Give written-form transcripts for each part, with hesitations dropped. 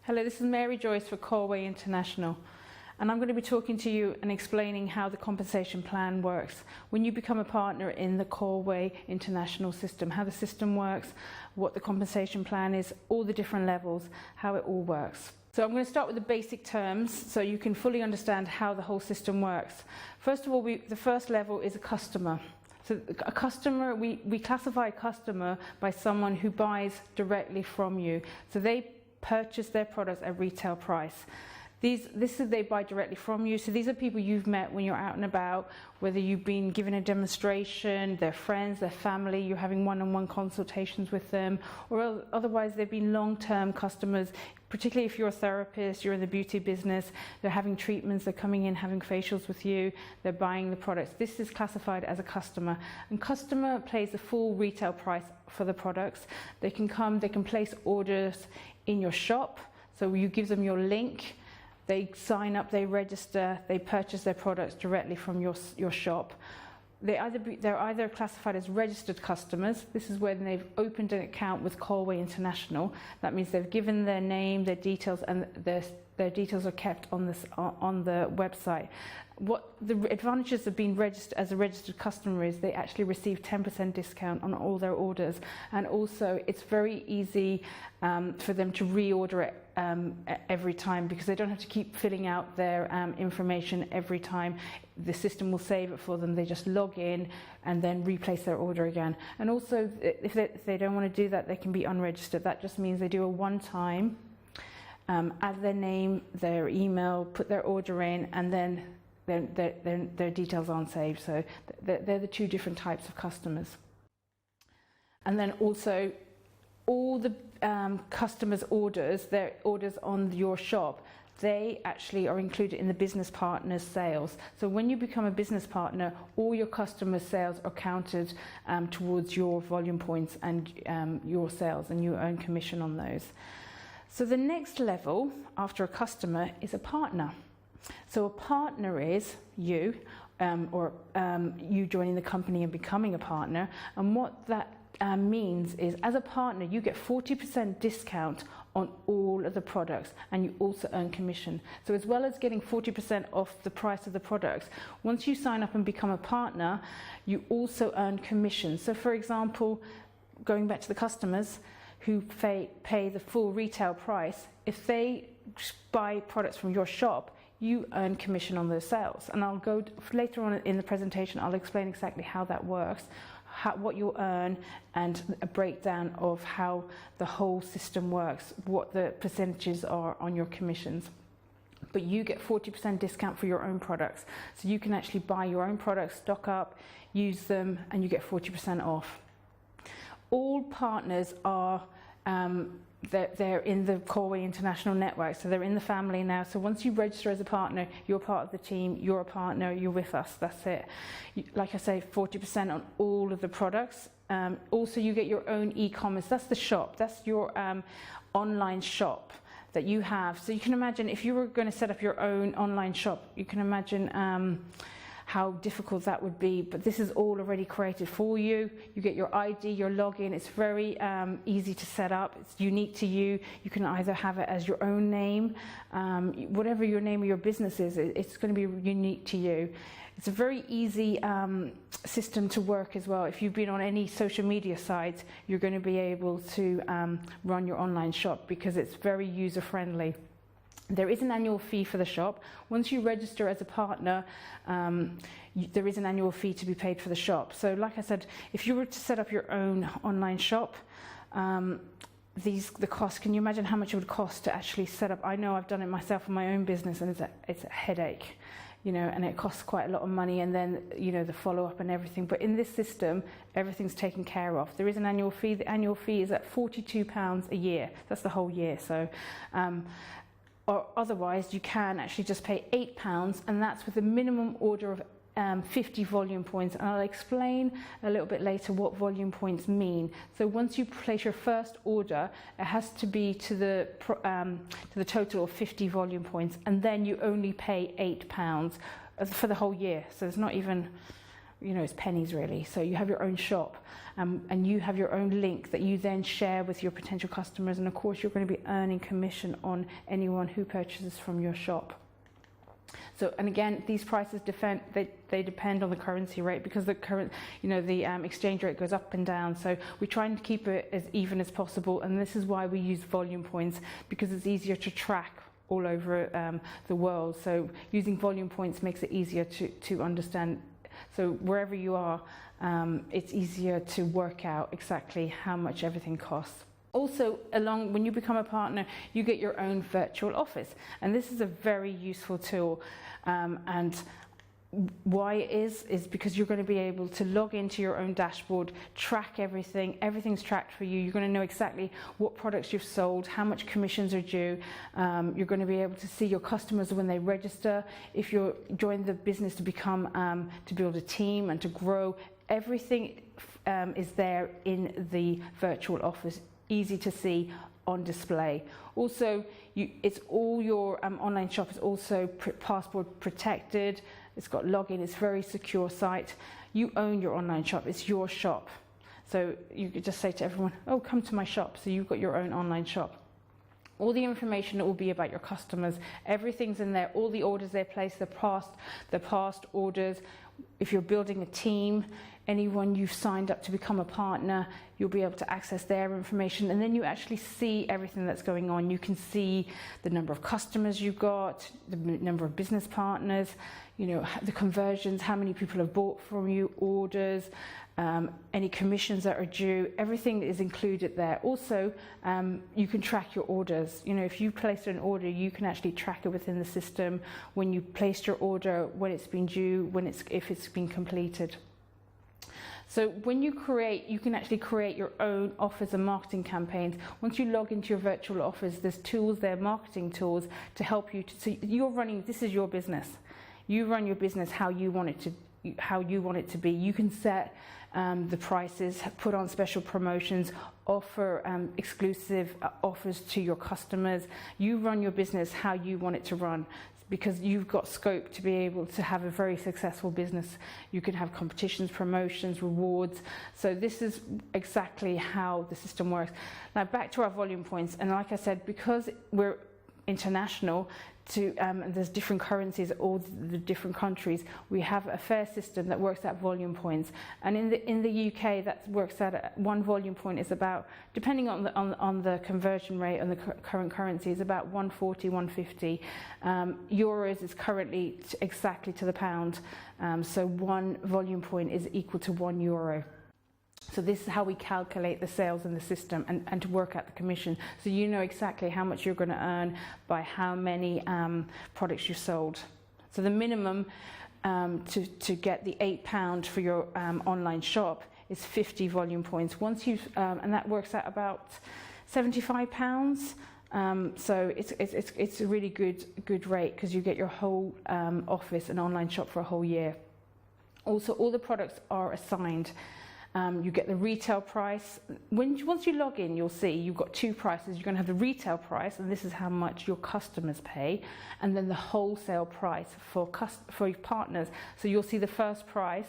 Hello, this is Mary Joyce for Colway International, and I'm going to be talking to you and explaining how the compensation plan works when you become a partner in the Colway International system, how the system works, what the compensation plan is, all the different levels, how it all works. So I'm going to start with the basic terms so you can fully understand how the whole system works. First of all, the first level is a customer. So a customer, we classify a customer by someone who buys directly from you. So they purchase their products at retail price. They buy directly from you. So these are people you've met when you're out and about, whether you've been given a demonstration, their friends, their family, you're having one-on-one consultations with them, or otherwise they've been long-term customers, particularly if you're a therapist, you're in the beauty business, they're having treatments, they're coming in having facials with you, they're buying the products. This is classified as a customer, and customer pays the full retail price for the products. They can place orders in your shop, so you give them your link, they sign up, they register, they purchase their products directly from your shop. They're either classified as registered customers. This is when they've opened an account with Colway International. That means they've given their name, their details, and their details are kept on the website. What the advantages of being registered as a registered customer is they actually receive 10% discount on all their orders, and also it's very easy for them to reorder it every time, because they don't have to keep filling out their information every time. The system will save it for them. They just log in and then replace their order again. And also, if they don't want to do that, they can be unregistered. That just means they do a one-time, add their name, their email, put their order in, and then their details aren't saved. So they're the two different types of customers. And then also, all the customers' orders, their orders on your shop, they actually are included in the business partner's sales. So when you become a business partner, all your customers' sales are counted towards your volume points and your sales, and you earn commission on those. So the next level after a customer is a partner. So a partner is you, or you joining the company and becoming a partner, and what that means is, as a partner, you get 40% discount on all of the products, and you also earn commission. So as well as getting 40% off the price of the products, once you sign up and become a partner, you also earn commission. So for example, going back to the customers who pay the full retail price, if they buy products from your shop, you earn commission on those sales. And I'll go later on in the presentation, I'll explain exactly how that works, what you'll earn, and a breakdown of how the whole system works, what the percentages are on your commissions. But you get 40% discount for your own products. So you can actually buy your own products, stock up, use them, and you get 40% off. All partners are they're in the Colway International network, so they're in the family now. So once you register as a partner, you're part of the team, you're a partner, you're with us, that's it. Like I say, 40% on all of the products. Also, you get your own e-commerce. That's the shop, that's your online shop that you have. So you can imagine if you were going to set up your own online shop, you can imagine how difficult that would be, but this is all already created for you. You get your ID, your login. It's very easy to set up. It's unique to you. You can either have it as your own name, whatever your name of your business is, it's going to be unique to you. It's a very easy system to work as well. If you've been on any social media sites, you're going to be able to run your online shop because it's very user-friendly. There is an annual fee for the shop. Once you register as a partner, there is an annual fee to be paid for the shop. So like I said, if you were to set up your own online shop, the cost, can you imagine how much it would cost to actually set up? I know I've done it myself in my own business, and it's a headache, you know, and it costs quite a lot of money, and then, you know, the follow-up and everything. But in this system, everything's taken care of. There is an annual fee. The annual fee is at £42 a year. That's the whole year. So, or otherwise, you can actually just pay £8, and that's with a minimum order of 50 volume points, and I'll explain a little bit later what volume points mean. So once you place your first order, it has to be to the total of 50 volume points, and then you only pay £8 for the whole year. So it's not even, it's pennies really. So you have your own shop, and you have your own link that you then share with your potential customers, and of course you're going to be earning commission on anyone who purchases from your shop. So, and again, these prices they depend on the currency rate, because the exchange rate goes up and down. So we try and keep it as even as possible, and this is why we use volume points, because it's easier to track all over the world. So using volume points makes it easier to understand. So wherever you are, it's easier to work out exactly how much everything costs. Also, when you become a partner, you get your own virtual office, and this is a very useful tool. And why it is because you're going to be able to log into your own dashboard, track everything. Everything's tracked for you. You're going to know exactly what products you've sold, how much commissions are due. You're going to be able to see your customers when they register. If you're joining the business to become to build a team and to grow, everything is there in the virtual office. Easy to see on display. Also, it's all your online shop is also password protected. It's got login. It's a very secure site. You own your online shop. It's your shop. So you could just say to everyone, "Oh, come to my shop." So you've got your own online shop. All the information will be about your customers. Everything's in there. All the orders they place, the past orders. If you're building a team, anyone you've signed up to become a partner, you'll be able to access their information, and then you actually see everything that's going on. You can see the number of customers you've got, the number of business partners, the conversions, how many people have bought from you, orders, any commissions that are due. Everything is included there. Also, you can track your orders. If you placed an order, you can actually track it within the system, when you placed your order, when it's been due, if it's been completed. So when you can actually create your own offers and marketing campaigns. Once you log into your virtual office, there's tools there, marketing tools, to help you so this is your business. You run your business how you want it to be. You can set the prices, put on special promotions, offer exclusive offers to your customers. You run your business how you want it to run, because you've got scope to be able to have a very successful business. You can have competitions, promotions, rewards. So this is exactly how the system works. Now back to our volume points, and like I said, because we're international, there's different currencies, all the different countries. We have a fair system that works at volume points, and in the UK that works at one volume point is about, depending on the conversion rate and the current currency, is about 140, 150. Euros is currently exactly to the pound, so one volume point is equal to €1. So this is how we calculate the sales in the system and to work out the commission. So you know exactly how much you're going to earn by how many products you sold. So the minimum to get the £8 for your online shop is 50 volume points. Once you've and that works out about £75. So it's a really good rate, because you get your whole office and online shop for a whole year. Also, all the products are assigned. You get the retail price. Once you log in, you'll see you've got two prices. You're going to have the retail price, and this is how much your customers pay, and then the wholesale price for your partners. So you'll see the first price.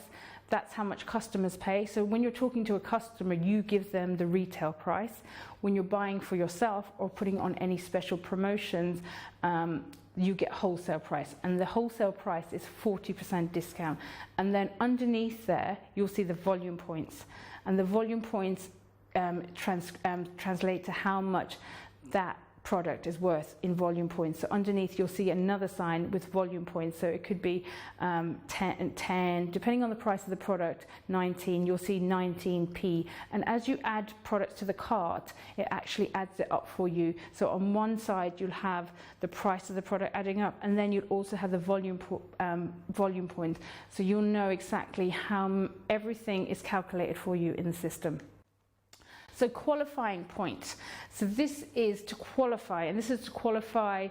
That's how much customers pay. So when you're talking to a customer, you give them the retail price. When you're buying for yourself or putting on any special promotions, you get wholesale price, and the wholesale price is 40% discount. And then underneath there, you'll see the volume points, and the volume points translate to how much that product is worth in volume points. So underneath you'll see another sign with volume points. So it could be 10, depending on the price of the product, 19, you'll see 19p. And as you add products to the cart, it actually adds it up for you. So on one side you'll have the price of the product adding up, and then you'll also have the volume point. So you'll know exactly how everything is calculated for you in the system. So qualifying point. So this is to qualify, and this is to qualify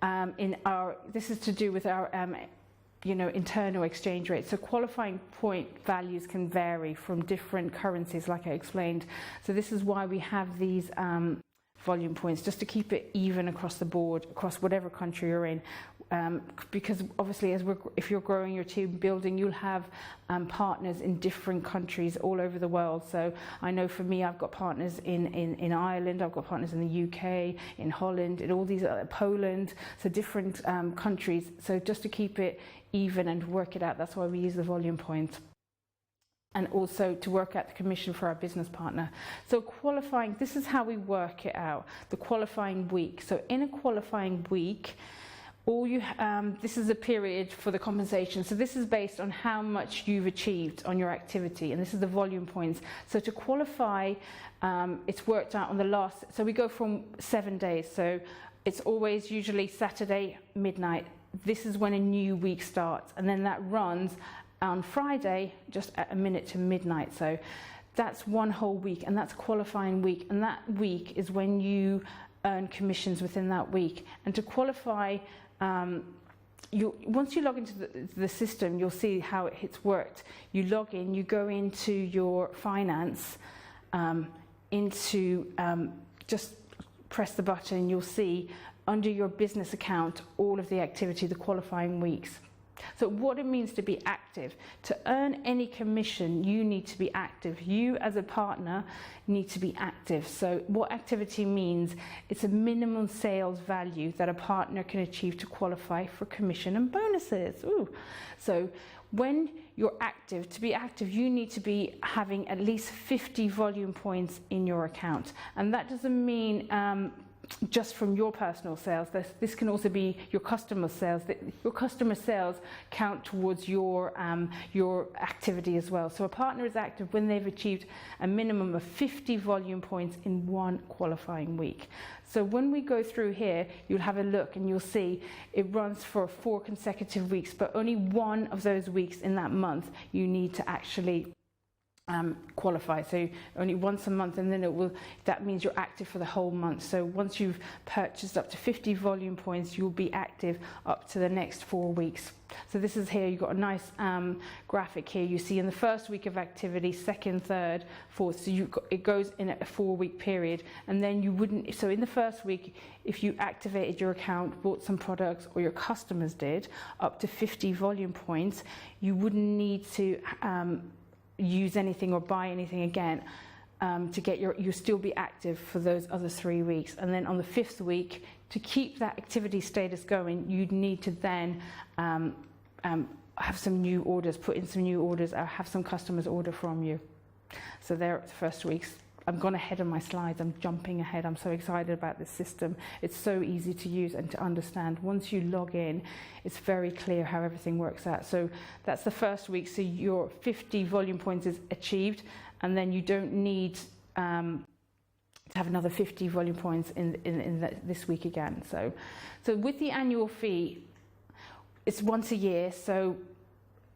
this is to do with our internal exchange rate. So qualifying point values can vary from different currencies, like I explained. So this is why we have these volume points, just to keep it even across the board, across whatever country you're in. because obviously if you're growing your team building, you'll have partners in different countries all over the world. So I know for me, I've got partners in Ireland, I've got partners in the UK, in Holland, in all these Poland, so different countries. So just to keep it even and work it out, that's why we use the volume points. And also to work out the commission for our business partner. So qualifying, this is how we work it out, the qualifying week. So in a qualifying week, this is a period for the compensation. So this is based on how much you've achieved on your activity, and this is the volume points. So to qualify, it's worked out on the last, so we go from 7 days. So it's always usually Saturday midnight. This is when a new week starts, and then that runs on Friday, just at a minute to midnight. So that's one whole week, and that's qualifying week. And that week is when you earn commissions within that week. And to qualify, once you log into the system, you'll see how it's worked. You log in, you go into your finance, just press the button, you'll see under your business account all of the activity, the qualifying weeks. So what it means to be active, to earn any commission, you need to be active. You as a partner need to be active. So what activity means, it's a minimum sales value that a partner can achieve to qualify for commission and bonuses. Ooh. So when you're active, to be active, you need to be having at least 50 volume points in your account. And that doesn't mean just from your personal sales. This can also be your customer sales. Your customer sales count towards your activity as well. So a partner is active when they've achieved a minimum of 50 volume points in one qualifying week. So when we go through here, you'll have a look and you'll see it runs for 4 consecutive weeks, but only one of those weeks in that month you need to actually qualify. So only once a month, and then that means you're active for the whole month. So once you've purchased up to 50 volume points, you'll be active up to the next 4 weeks. So this is here, you've got a nice graphic here. You see in the first week of activity, second, third, fourth, so it goes in a 4-week period, and then you wouldn't, so in the first week, if you activated your account, bought some products, or your customers did, up to 50 volume points, you wouldn't need to use anything or buy anything again to get you'll still be active for those other 3 weeks. And then on the 5th week, to keep that activity status going, you'd need to then have some new orders, put in some new orders, or have some customers order from you. So there are the first weeks. I've gone ahead on my slides, I'm jumping ahead, I'm so excited about this system. It's so easy to use and to understand. Once you log in, it's very clear how everything works out. So that's the first week, so your 50 volume points is achieved, and then you don't need to have another 50 volume points in this week again. So with the annual fee, it's once a year, so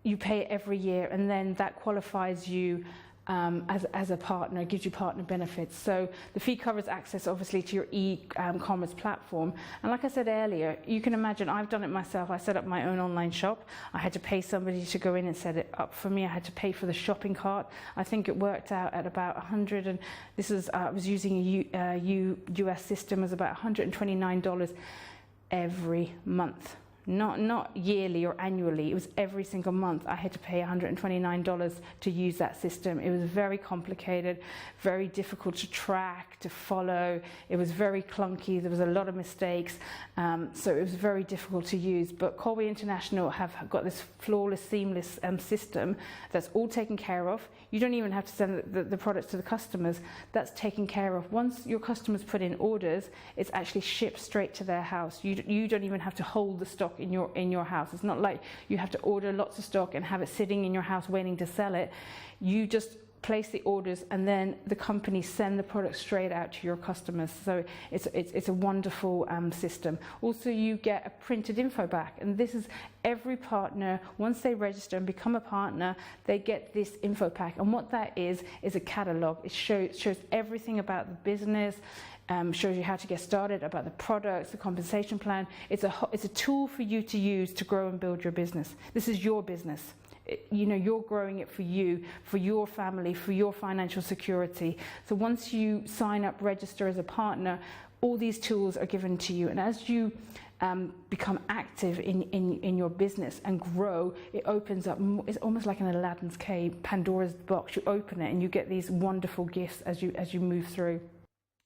you pay it every year, and then that qualifies you as a partner, gives you partner benefits. So the fee covers access obviously to your e-commerce platform, and like I said earlier, you can imagine, I've done it myself. I set up my own online shop. I had to pay somebody to go in and set it up for me. I had to pay for the shopping cart. I think it worked out at about 100, and this is I was using a US system, it was about $129 every month. Not yearly or annually, it was every single month. I had to pay $129 to use that system. It was very complicated, very difficult to track, to follow. It was very clunky, there was a lot of mistakes, so it was very difficult to use. But Colway International have got this flawless, seamless system that's all taken care of. You don't even have to send the products to the customers. That's taken care of. Once your customers put in orders, it's actually shipped straight to their house. You don't even have to hold the stock in your house. It's not like you have to order lots of stock and have it sitting in your house waiting to sell it. You just place the orders, and then the company send the product straight out to your customers. So it's a wonderful system. Also, you get a printed info back, and this is every partner, once they register and become a partner, they get this info pack, and what that is a catalog. It shows everything about the business, shows you how to get started, about the products, the compensation plan. It's a tool for you to use to grow and build your business. This is your business. You're growing it for you, for your family, for your financial security. So once you sign up, register as a partner, all these tools are given to you. And as you become active in your business and grow, it opens up, it's almost like an Aladdin's cave, Pandora's box. You open it and you get these wonderful gifts as you move through.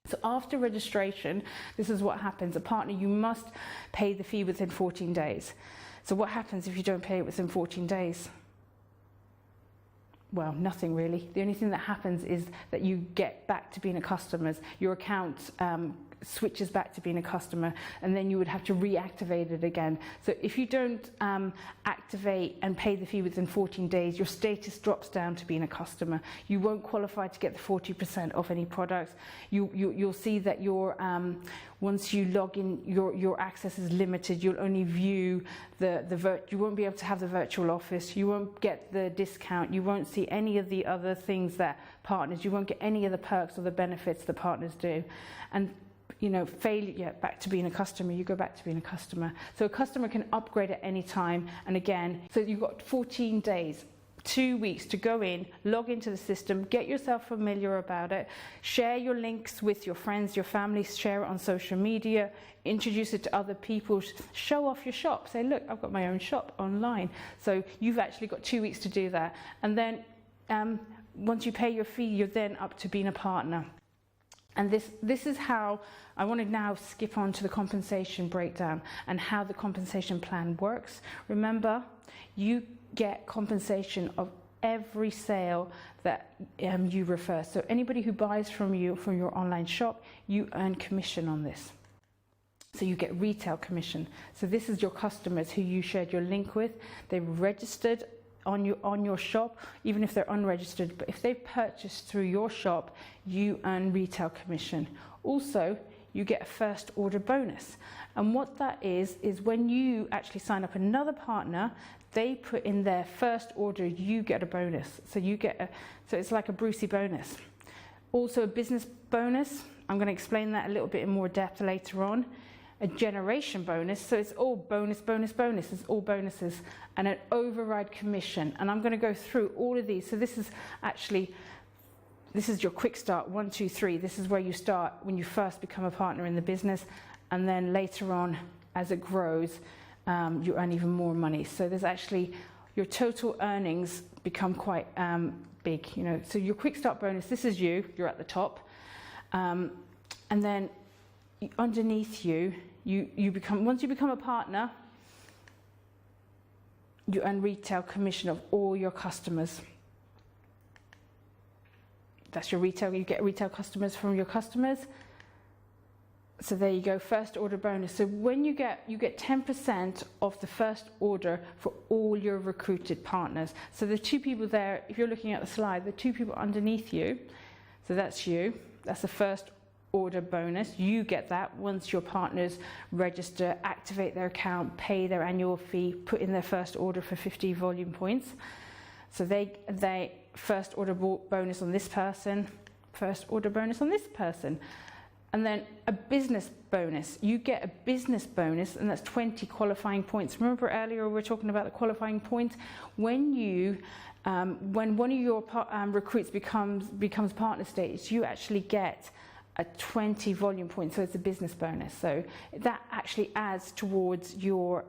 So after registration, this is what happens. A partner, you must pay the fee within 14 days. So what happens if you don't pay it within 14 days? Well, nothing really. The only thing that happens is that you get back to being a customer. Your account switches back to being a customer, and then you would have to reactivate it again. So if you don't activate and pay the fee within 14 days, your status drops down to being a customer. You won't qualify to get the 40% off any products. You'll see that once you log in, your access is limited. You'll only view you won't be able to have the virtual office. You won't get the discount. You won't see any of the other things that partners. You won't get any of the perks or the benefits that partners do. And failure, back to being a customer, you go back to being a customer. So a customer can upgrade at any time. And again, so you've got 14 days, 2 weeks to go in, log into the system, get yourself familiar about it, share your links with your friends, your family, share it on social media, introduce it to other people, show off your shop, say, look, I've got my own shop online. So you've actually got 2 weeks to do that. And then once you pay your fee, you're then up to being a partner. And this is how I want to now skip on to the compensation breakdown and how the compensation plan works. Remember, you get compensation of every sale that you refer. So anybody who buys from you from your online shop, you earn commission on this. So you get retail commission. So this is your customers who you shared your link with. They've registered on your shop, even if they're unregistered, but if they purchase through your shop, you earn retail commission. Also, you get a first order bonus. And what that is when you actually sign up another partner, they put in their first order, you get a bonus. So so it's like a Brucey bonus. Also a business bonus. I'm going to explain that a little bit in more depth later on. A generation bonus, so it's all bonus, it's all bonuses, and an override commission. And I'm going to go through all of these. So this is your quick start, 1, 2, 3. This is where you start when you first become a partner in the business, and then later on, as it grows, you earn even more money. So there's actually, your total earnings become quite big, So your quick start bonus, this is you're at the top, and then underneath you become, once you become a partner, you earn retail commission of all your customers. That's your retail, you get retail customers from your customers. So there you go, first order bonus. So when you get 10% of the first order for all your recruited partners. So the two people there, if you're looking at the slide, the two people underneath you, so that's you, that's the first order bonus. You get that once your partners register, activate their account, pay their annual fee, put in their first order for 50 volume points. So they first order bonus on this person, first order bonus on this person. And then a business bonus. You get a business bonus, and that's 20 qualifying points. Remember earlier we were talking about the qualifying points? When one of your recruits becomes partner status, you actually get a 20 volume point, so it's a business bonus. So that actually adds towards your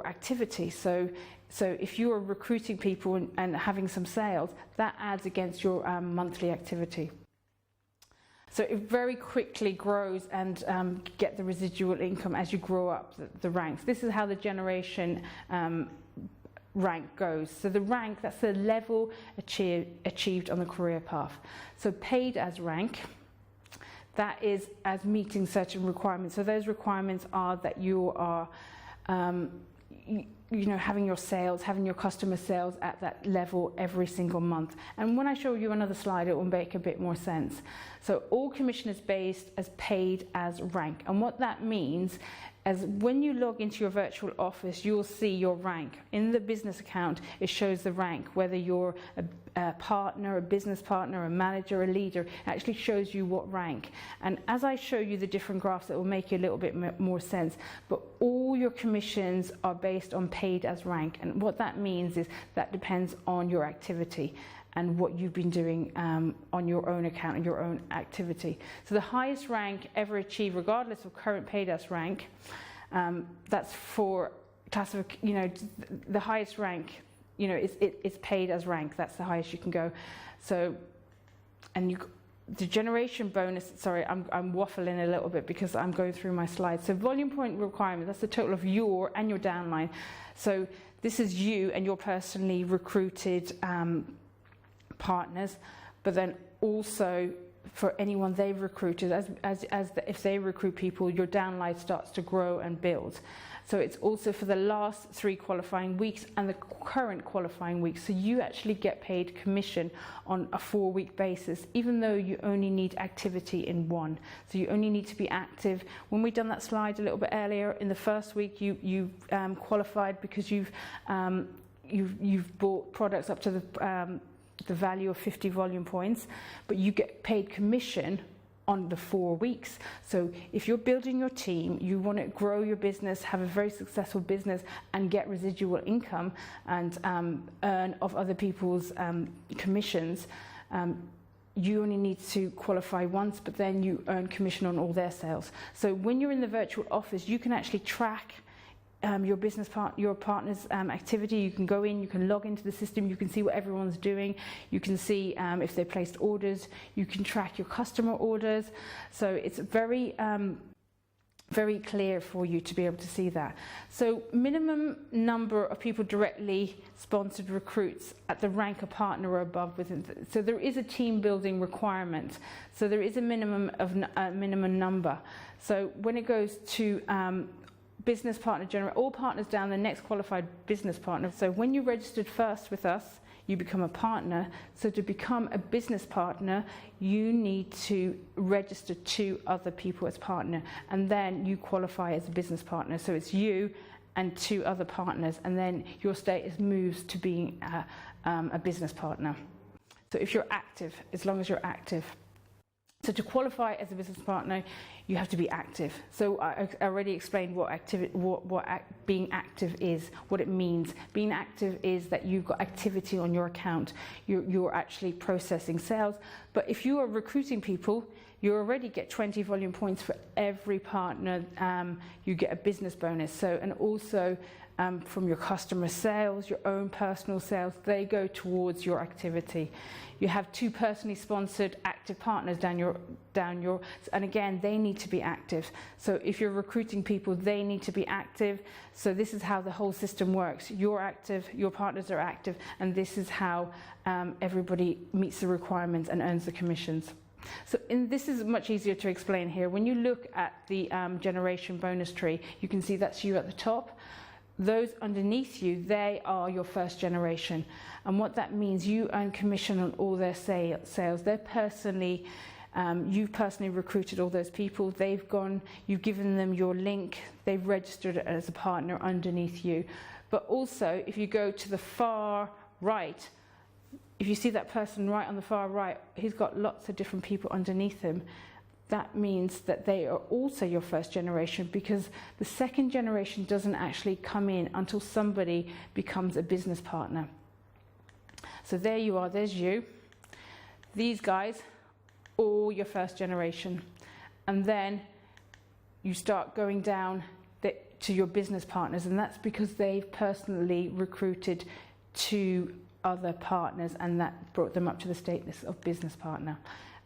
activity. So if you are recruiting people and having some sales, that adds against your monthly activity. So it very quickly grows and get the residual income as you grow up the ranks. This is how the generation rank goes. So the rank, that's the level achieved on the career path. So paid as rank, that is as meeting certain requirements. So those requirements are that you are having your sales, having your customer sales at that level every single month. And when I show you another slide, it will make a bit more sense. So all commission is based as paid as rank. And what that means is when you log into your virtual office, you'll see your rank. In the business account, it shows the rank, whether you're a partner, a business partner, a manager, a leader, it actually shows you what rank. And as I show you the different graphs, it will make you a little bit more sense. But all your commissions are based on paid as rank. And what that means is that depends on your activity and what you've been doing on your own account and your own activity. So the highest rank ever achieved, regardless of current paid as rank, That's for the highest rank, it's paid as rank. That's the highest you can go. So, and the generation bonus, sorry, I'm waffling a little bit because I'm going through my slides. So volume point requirement, that's the total of your and your downline. So this is you and your personally recruited partners, but then also for anyone they've recruited, if they recruit people, your downline starts to grow and build. So it's also for the last 3 qualifying weeks and the current qualifying weeks. So you actually get paid commission on a 4-week basis, even though you only need activity in 1. So you only need to be active. When we've done that slide a little bit earlier, in the first week you qualified because you've bought products up to the value of 50 volume points, but you get paid commission on the 4 weeks. So if you're building your team, you want to grow your business, have a very successful business and get residual income and earn of other people's commissions, you only need to qualify once, but then you earn commission on all their sales. So when you're in the virtual office, you can actually track your partner's activity. You can go in, you can log into the system, you can see what everyone's doing, you can see if they placed orders, you can track your customer orders. So it's very very clear for you to be able to see that. So minimum number of people directly sponsored recruits at the rank of partner or above within. So there is a team building requirement. So there is a minimum number. So when it goes to business partner general, all partners down the next qualified business partner. So when you registered first with us, you become a partner. So to become a business partner, you need to register 2 other people as partner, and then you qualify as a business partner. So it's you and 2 other partners, and then your status moves to being a business partner. So if you're active, as long as you're active. So to qualify as a business partner, you have to be active. So I already explained what being active is, what it means. Being active is that you've got activity on your account. You're actually processing sales. But if you are recruiting people, you already get 20 volume points for every partner. You get a business bonus. So, and also from your customer sales, your own personal sales, they go towards your activity. You have 2 personally sponsored active partners down your, and again, they need to be active. So if you're recruiting people, they need to be active. So this is how the whole system works. You're active, your partners are active, and this is how everybody meets the requirements and earns the commissions. So this is much easier to explain here. When you look at the generation bonus tree, you can see that's you at the top. Those underneath you, they are your first generation. And what that means, you earn commission on all their sales. They're personally, you've personally recruited all those people. They've gone, you've given them your link. They've registered as a partner underneath you. But also, if you go to the far right, if you see that person right on the far right, he's got lots of different people underneath him. That means that they are also your first generation, because the second generation doesn't actually come in until somebody becomes a business partner. So there you are, there's you. These guys, all your first generation. And then you start going down to your business partners, and that's because they've personally recruited 2 other partners, and that brought them up to the status of business partner.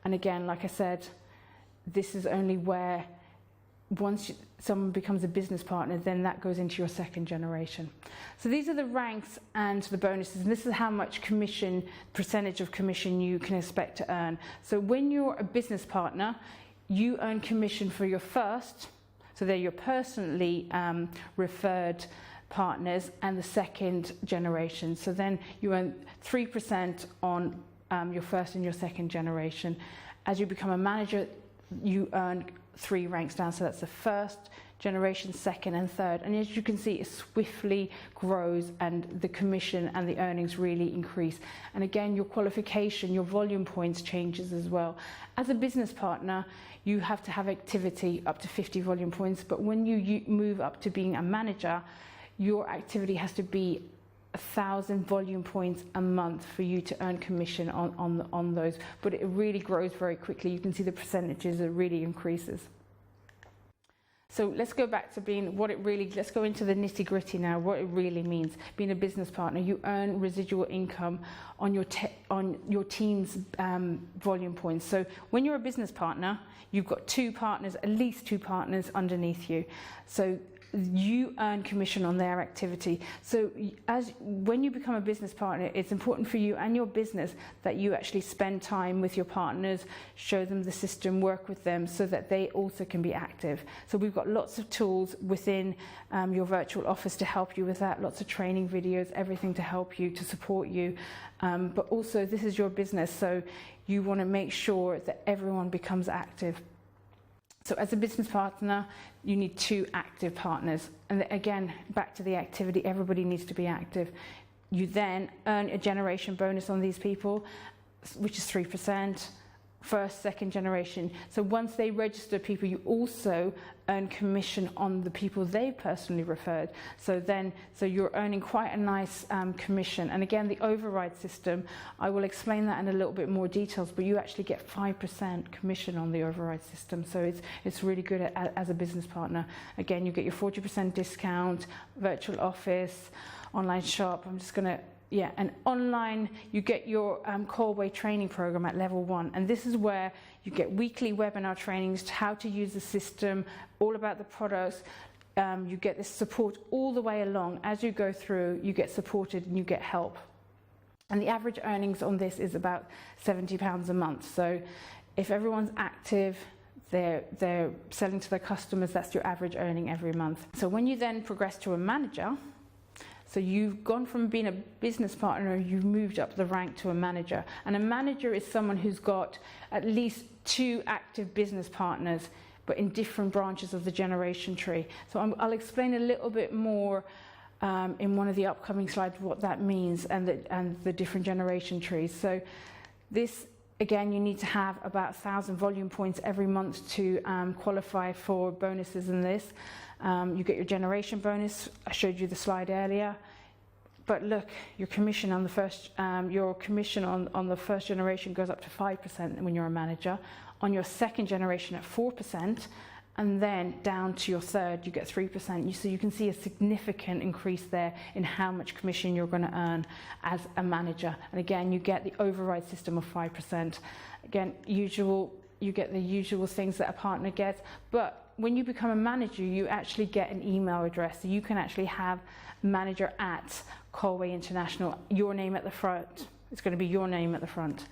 And again, like I said, this is only where once someone becomes a business partner, then that goes into your second generation. So these are the ranks and the bonuses, and this is how much commission, percentage of commission you can expect to earn. So when you're a business partner, you earn commission for your first, so they're your personally referred partners, and the second generation. So then you earn 3% on your first and your second generation. As you become a manager, you earn 3 ranks down, so that's the first generation, second and third. And as you can see, it swiftly grows, and the commission and the earnings really increase. And again, your qualification, your volume points changes as well. As a business partner, you have to have activity up to 50 volume points, but when you move up to being a manager, your activity has to be 1,000 volume points a month for you to earn commission on those. But it really grows very quickly. You can see the percentages, it really increases. So let's go back to let's go into the nitty gritty now, what it really means. Being a business partner, you earn residual income on your team's volume points. So when you're a business partner, you've got at least two partners underneath you. So you earn commission on their activity. So when you become a business partner, it's important for you and your business that you actually spend time with your partners, show them the system, work with them so that they also can be active. So we've got lots of tools within your virtual office to help you with that, lots of training videos, everything to help you, to support you. But also this is your business, so you want to make sure that everyone becomes active. So as a business partner, you need two active partners. And again, back to the activity, everybody needs to be active. You then earn a generation bonus on these people, which is 3%, first, second generation. So once they register people, you also earn commission on the people they personally referred. So you're earning quite a nice commission. And again, the override system, I will explain that in a little bit more details, but you actually get 5% commission on the override system. So it's really good as a business partner. Again, you get your 40% discount, virtual office, online shop. And online, you get your Colway training program at level 1. And this is where you get weekly webinar trainings to how to use the system, all about the products. You get this support all the way along. As you go through, you get supported and you get help. And the average earnings on this is about £70 a month. So if everyone's active, they're selling to their customers, that's your average earning every month. So when you then progress to a manager, so you've gone from being a business partner, you've moved up the rank to a manager. And a manager is someone who's got at least 2 active business partners, but in different branches of the generation tree. So I'll explain a little bit more in one of the upcoming slides what that means and the different generation trees. So this, again, you need to have about 1,000 volume points every month to qualify for bonuses in this. You get your generation bonus. I showed you the slide earlier. But look, your commission on the first generation goes up to 5% when you're a manager. On your second generation at 4%, and then down to your third, you get 3%. So you can see a significant increase there in how much commission you're going to earn as a manager. And again, you get the override system of 5%. Again, you get the usual things that a partner gets, but when you become a manager, you actually get an email address. So you can actually have manager at Colway International, your name at the front. It's going to be your name at the front.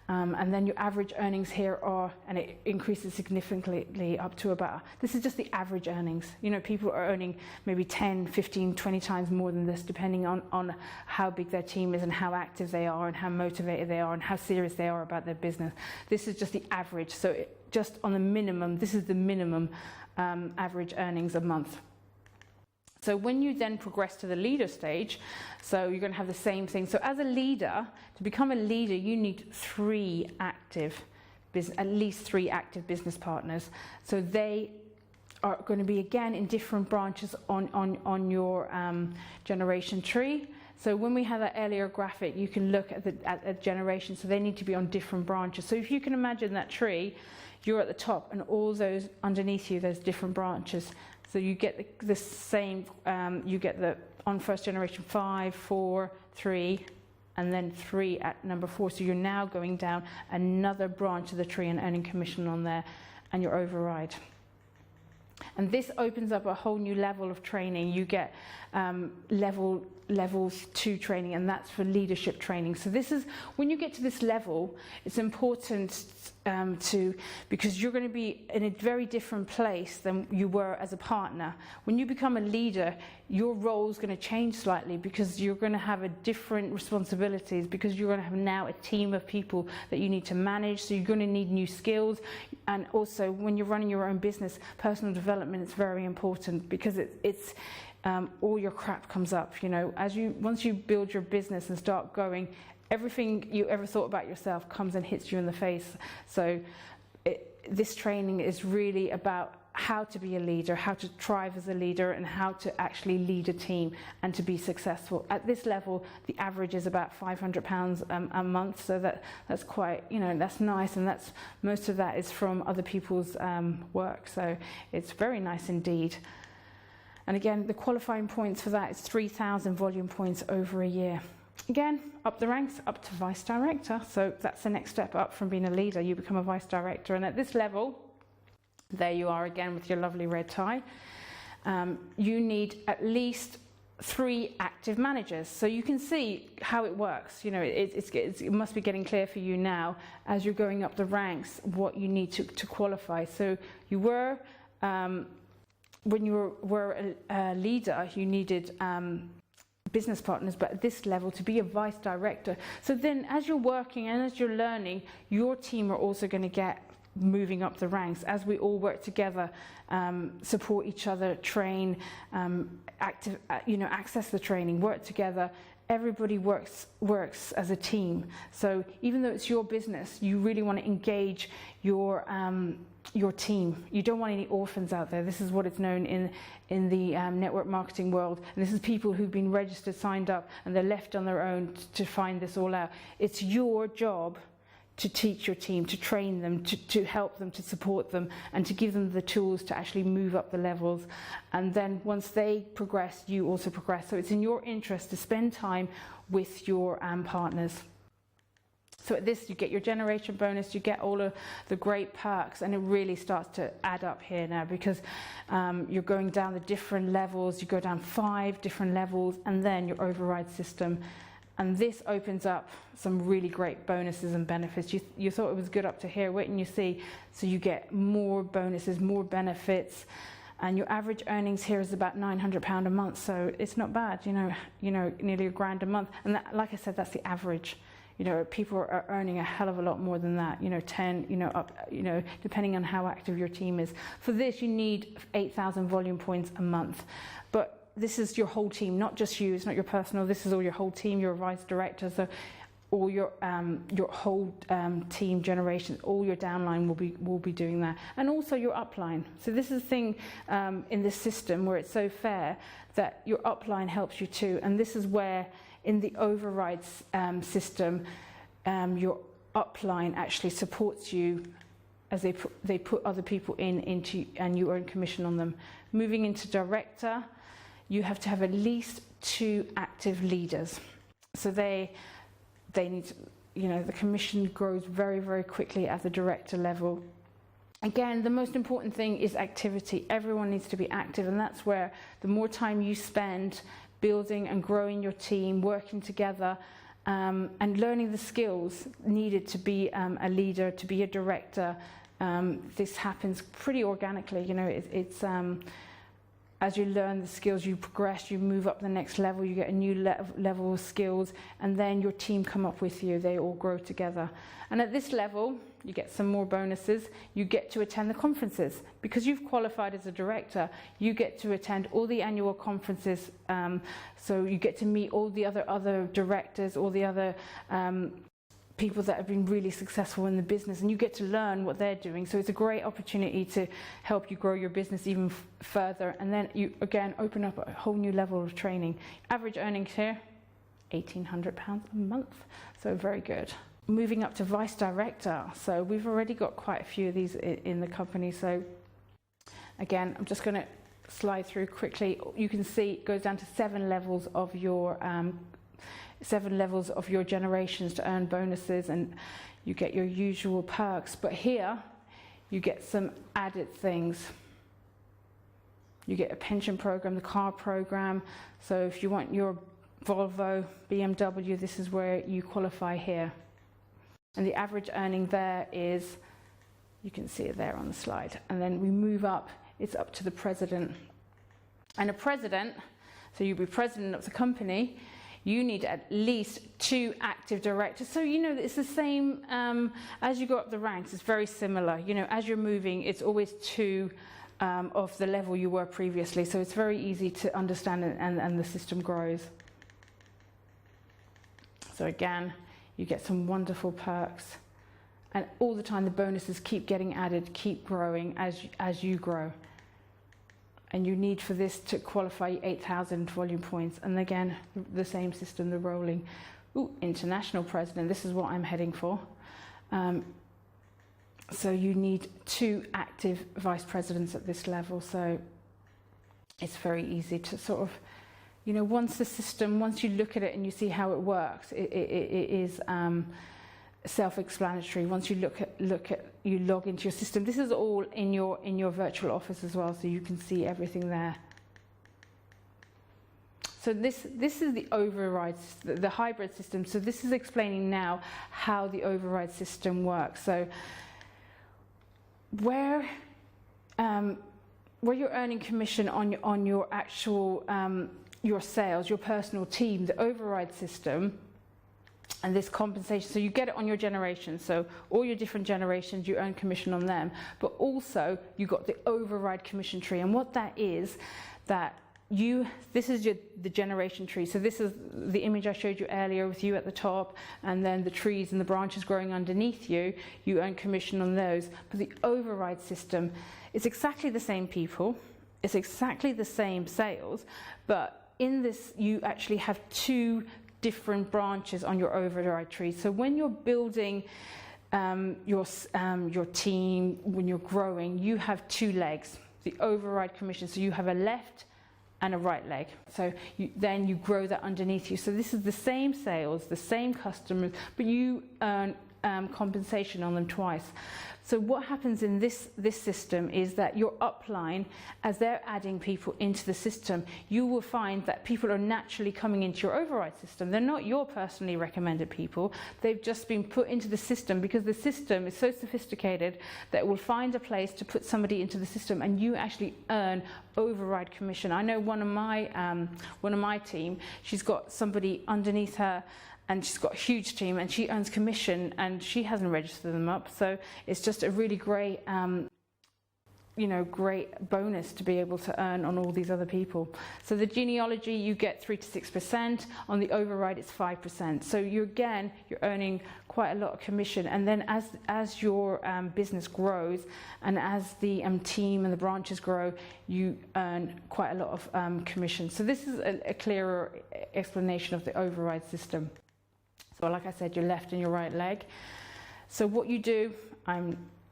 And then your average earnings here and it increases significantly up to this is just the average earnings. You know, people are earning maybe 10, 15, 20 times more than this, depending on how big their team is and how active they are and how motivated they are and how serious they are about their business. This is just the average. So just on the minimum, this is the minimum average earnings a month. So when you then progress to the leader stage, so you're going to have the same thing. So as a leader, to become a leader, you need at least three active business partners. So they are going to be, again, in different branches on your generation tree. So when we had that earlier graphic, you can look at the generation. So they need to be on different branches. So if you can imagine that tree, you're at the top, and all those underneath you, there's different branches. So you get the same, you get on first generation 5, 4, 3, and then 3 at number 4. So you're now going down another branch of the tree and earning commission on there and your override. And this opens up a whole new level of training. You get levels 2 training, and that's for leadership training. So this is, when you get to this level, it's important because you're going to be in a very different place than you were as a partner. When you become a leader, your role is going to change slightly because you're going to have a different responsibilities, because you're going to have now a team of people that you need to manage. So you're going to need new skills. And also, when you're running your own business, personal development is very important, because it's all your crap comes up. You know, once you build your business and start going, everything you ever thought about yourself comes and hits you in the face. So this training is really about how to be a leader, how to thrive as a leader, and how to actually lead a team and to be successful. At this level, the average is about £500 a month, so that's quite, that's nice, and most of that is from other people's work, so it's very nice indeed. And again, the qualifying points for that is 3,000 volume points over a year. Again, up the ranks, up to vice director, so that's the next step up from being a leader. You become a vice director, and at this level, there you are again with your lovely red tie. You need at least 3 active managers. So you can see how it works. It must be getting clear for you now as you're going up the ranks what you need to qualify. So you were, when you were a leader, you needed business partners, but at this level to be a vice director. So then as you're working and as you're learning, your team are also going to get moving up the ranks as we all work together, support each other, train, access the training, work together. Everybody works as a team. So even though it's your business, you really want to engage your team. You don't want any orphans out there. This is what it's known in the network marketing world. And this is people who've been registered, signed up, and they're left on their own to find this all out. It's your job to teach your team, to train them, to help them, to support them, and to give them the tools to actually move up the levels. And then once they progress, you also progress. So it's in your interest to spend time with your partners. So at this, you get your generation bonus, you get all of the great perks, and it really starts to add up here now, because you're going down the different levels. You go down 5 different levels, and then your override system. And this opens up some really great bonuses and benefits. You thought it was good up to here. Wait and you see. So you get more bonuses, more benefits. And your average earnings here is about £900 a month. So it's not bad, nearly £1,000 a month. And that, like I said, that's the average. People are earning a hell of a lot more than that, 10, up, depending on how active your team is. For this, you need 8,000 volume points a month. But this is your whole team, not just you. It's not your personal. This is all your whole team. You're a vice director, so all your whole team generation, all your downline will be doing that, and also your upline. So this is the thing in this system where it's so fair that your upline helps you too, and this is where in the overrides system, your upline actually supports you as they put other people into, and you earn commission on them. Moving into director, you have to have at least 2 active leaders. So they need to, the commission grows very, very quickly at the director level. Again, the most important thing is activity. Everyone needs to be active, and that's where the more time you spend building and growing your team, working together, and learning the skills needed to be a leader, to be a director. This happens pretty organically. It's as you learn the skills, you progress, you move up the next level, you get a new level of skills, and then your team come up with you. They all grow together. And at this level, you get some more bonuses. You get to attend the conferences. Because you've qualified as a director, you get to attend all the annual conferences. So you get to meet all the other directors, all the other people that have been really successful in the business, and you get to learn what they're doing. So it's a great opportunity to help you grow your business even further, and then you again open up a whole new level of training. Average earnings here, £1,800 a month, so very good. Moving up to vice director, so we've already got quite a few of these in the company. So again, I'm just going to slide through quickly. You can see it goes down to 7 levels of your generations to earn bonuses, and you get your usual perks. But here you get some added things. You get a pension program, the car program. So if you want your Volvo, BMW, this is where you qualify here. And the average earning there is, you can see it there on the slide. And then we move up, it's up to the president. And a president, so you'll be president of the company, you need at least 2 active directors. So, it's the same as you go up the ranks. It's very similar. As you're moving, it's always 2 of the level you were previously. So it's very easy to understand, and the system grows. So again, you get some wonderful perks. And all the time the bonuses keep getting added, keep growing as you grow. And you need for this to qualify 8,000 volume points. And again, the same system, the rolling. Ooh, international president, this is what I'm heading for. So you need 2 active vice presidents at this level. So it's very easy to sort of, you know, once you look at it and you see how it works, it is self-explanatory. Once you you log into your system. This is all in your virtual office as well, so you can see everything there. So this is the override, the hybrid system. So this is explaining now how the override system works. So where you're earning commission on your actual your sales, your personal team, the override system, and this compensation, so you get it on your generation. So all your different generations, you earn commission on them, but also you got the override commission tree. And what that is, this is the generation tree. So this is the image I showed you earlier with you at the top, and then the trees and the branches growing underneath you, you earn commission on those. But the override system, it's exactly the same people, it's exactly the same sales, but in this you actually have 2 different branches on your override tree. So when you're building your team, when you're growing, you have 2 legs, the override commission. So you have a left and a right leg. So then you grow that underneath you. So this is the same sales, the same customers, but you earn compensation on them twice. So what happens in this system is that your upline, as they're adding people into the system, you will find that people are naturally coming into your override system. They're not your personally recommended people. They've just been put into the system because the system is so sophisticated that it will find a place to put somebody into the system, and you actually earn override commission. I know one of my team, she's got somebody underneath her, and she's got a huge team, and she earns commission, and she hasn't registered them up. So it's just a really great, great bonus to be able to earn on all these other people. So the genealogy, you get 3 to 6%. On the override, it's 5%. So you're earning quite a lot of commission. And then as your business grows, and as the team and the branches grow, you earn quite a lot of commission. So this is a clearer explanation of the override system. So like I said, your left and your right leg. So what you do,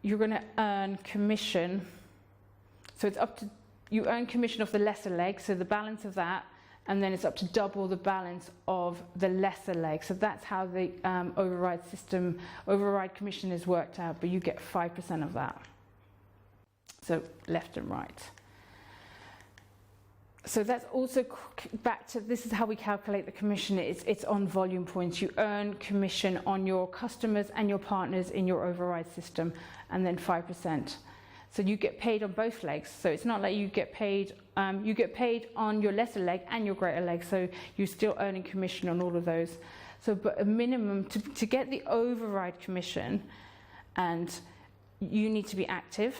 you're going to earn commission. So it's up to, you earn commission off the lesser leg, so the balance of that, and then it's up to double the balance of the lesser leg. So that's how the override commission is worked out, but you get 5% of that. So left and right. So that's also back to, this is how we calculate the commission. It's on volume points. You earn commission on your customers and your partners in your override system, and then 5%. So you get paid on both legs. So it's not like you get paid on your lesser leg and your greater leg. So you're still earning commission on all of those. So, but a minimum to get the override commission, and you need to be active.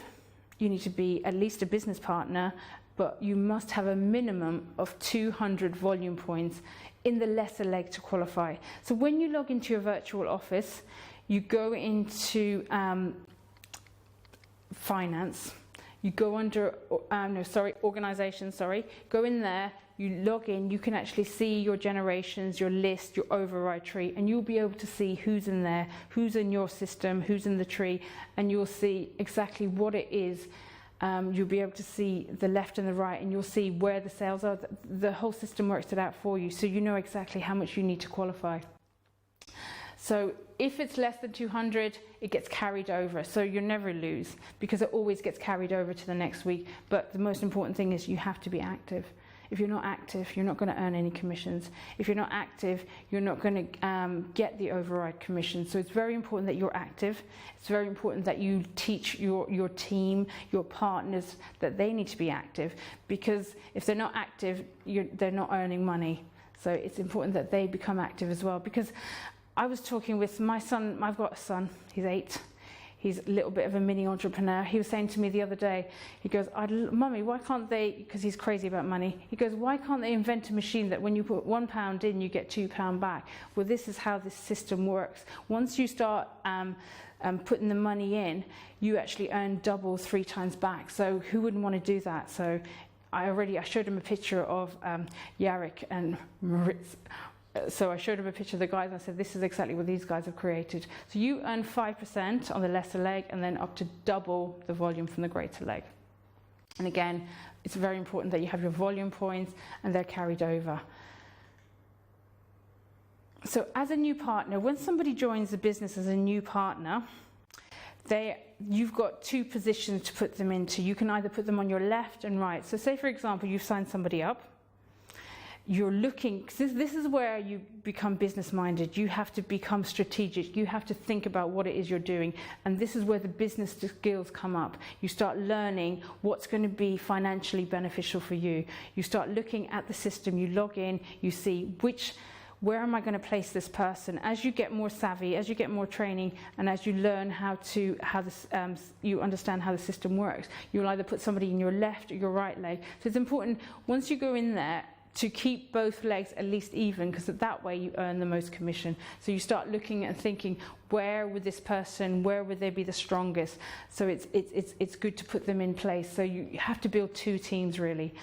You need to be at least a business partner, but you must have a minimum of 200 volume points in the lesser leg to qualify. So when you log into your virtual office, you go into finance, you go under, organization, go in there, you log in, you can actually see your generations, your list, your override tree, and you'll be able to see who's in there, who's in your system, who's in the tree, and you'll see exactly what it is. You'll be able to see the left and the right, and you'll see where the sales are. The whole system works it out for you, so you know exactly how much you need to qualify. So if it's less than 200, it gets carried over. So you never lose, because it always gets carried over to the next week. But the most important thing is you have to be active. If you're not active, you're not going to earn any commissions. If you're not active, you're not going to get the override commission. So it's very important that you're active. It's very important that you teach your team, your partners, that they need to be active, because if they're not active, they're not earning money. So it's important that they become active as well. Because I was talking with my son, I've got a son, he's 8. He's a little bit of a mini entrepreneur. He was saying to me the other day, he goes, Mummy, why can't they, because he's crazy about money, he goes, why can't they invent a machine that when you put £1 in, you get £2 back? Well, this is how this system works. Once you start putting the money in, you actually earn double, 3 times back. So who wouldn't want to do that? So I showed him a picture of Yarek and Maritz. So I showed him a picture of the guys and I said, this is exactly what these guys have created. So you earn 5% on the lesser leg and then up to double the volume from the greater leg. And again, it's very important that you have your volume points and they're carried over. So as a new partner, when somebody joins the business as a new partner, you've got 2 positions to put them into. You can either put them on your left and right. So say, for example, you've signed somebody up. You're looking, this is where you become business-minded. You have to become strategic. You have to think about what it is you're doing. And this is where the business skills come up. You start learning what's going to be financially beneficial for you. You start looking at the system. You log in, you see where am I going to place this person? As you get more savvy, as you get more training, and as you learn you understand how the system works, you'll either put somebody in your left or your right leg. So it's important, once you go in there, to keep both legs at least even, because that way you earn the most commission. So you start looking and thinking, where would they be the strongest? So it's good to put them in place. So you have to build 2 teams really.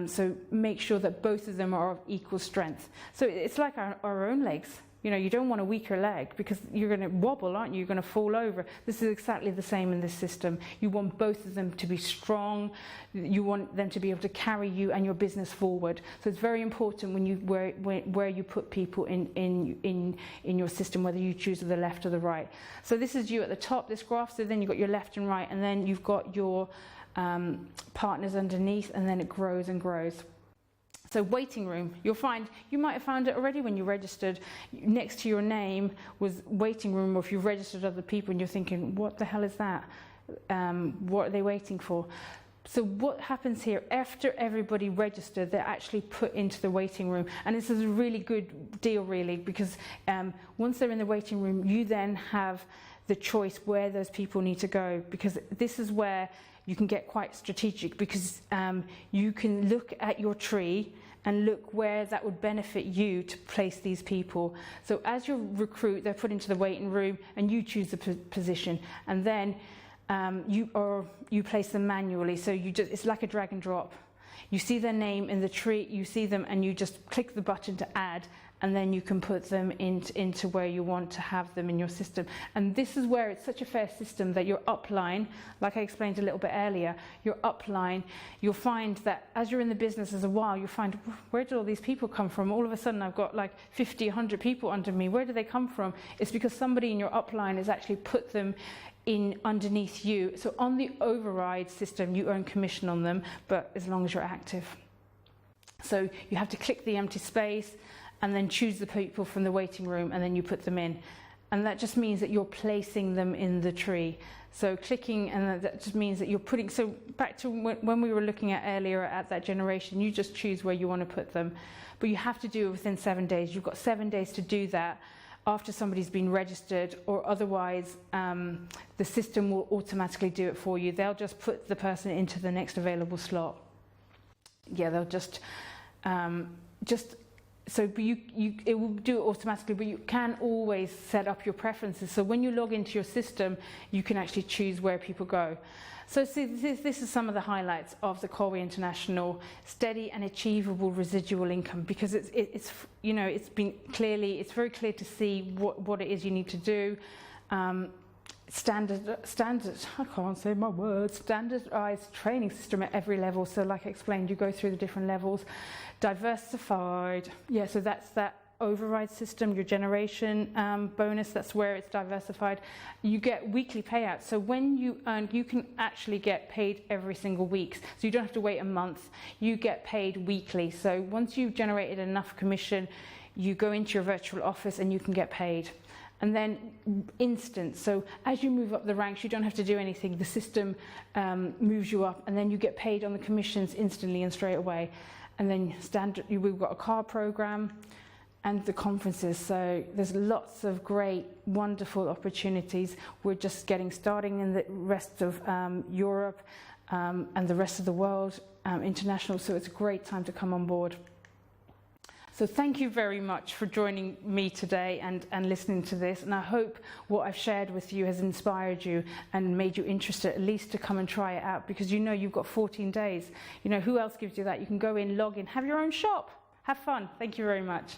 So make sure that both of them are of equal strength. So it's like our own legs. You know, you don't want a weaker leg because you're going to wobble, aren't you? You're going to fall over. This is exactly the same in this system. You want both of them to be strong. You want them to be able to carry you and your business forward. So it's very important where you put people in your system, whether you choose the left or the right. So this is you at the top, this graph. So then you've got your left and right, and then you've got your partners underneath, and then it grows and grows. So waiting room, you might have found it already when you registered. Next to your name was waiting room, or if you've registered other people and you're thinking, what the hell is that? What are they waiting for? So what happens here, after everybody registered, they're actually put into the waiting room. And this is a really good deal, really, because once they're in the waiting room, you then have the choice where those people need to go, because this is where you can get quite strategic, because you can look at your tree and look where that would benefit you to place these people. So as you recruit, they're put into the waiting room and you choose the position, and then you place them manually. So it's like a drag and drop. You see their name in the tree, you see them, and you just click the button to add, and then you can put them into where you want to have them in your system. And this is where it's such a fair system that your upline, like I explained a little bit earlier, your upline, you'll find that as you're in the business as a while, you'll find, where did all these people come from? All of a sudden I've got like 50, 100 people under me. Where do they come from? It's because somebody in your upline has actually put them in underneath you. So on the override system, you earn commission on them, but as long as you're active. So you have to click the empty space and then choose the people from the waiting room, and then you put them in. And that just means that you're placing them in the tree. So clicking, and that just means that you're putting, so back to when we were looking at earlier at that generation, you just choose where you want to put them. But you have to do it within 7 days. You've got 7 days to do that after somebody's been registered, or otherwise the system will automatically do it for you. They'll just put the person into the next available slot. Yeah, they'll so it will do it automatically, but you can always set up your preferences. So when you log into your system, you can actually choose where people go. So see, this is some of the highlights of the Colway International steady and achievable residual income, because it's very clear to see what it is you need to do. Standard, I can't say my words, standardized training system at every level. So like I explained, you go through the different levels. Diversified, yeah, so that's that override system, your generation bonus, that's where it's diversified. You get weekly payouts. So when you earn, you can actually get paid every single week. So you don't have to wait a month, you get paid weekly. So once you've generated enough commission, you go into your virtual office and you can get paid. And then instant, so as you move up the ranks, you don't have to do anything. The system moves you up, and then you get paid on the commissions instantly and straight away. And then standard, we've got a car program, and the conferences. So there's lots of great, wonderful opportunities. We're just getting starting in the rest of Europe and the rest of the world, international. So it's a great time to come on board. So thank you very much for joining me today and listening to this. And I hope what I've shared with you has inspired you and made you interested at least to come and try it out, because you know you've got 14 days. You know, who else gives you that? You can go in, log in, have your own shop. Have fun. Thank you very much.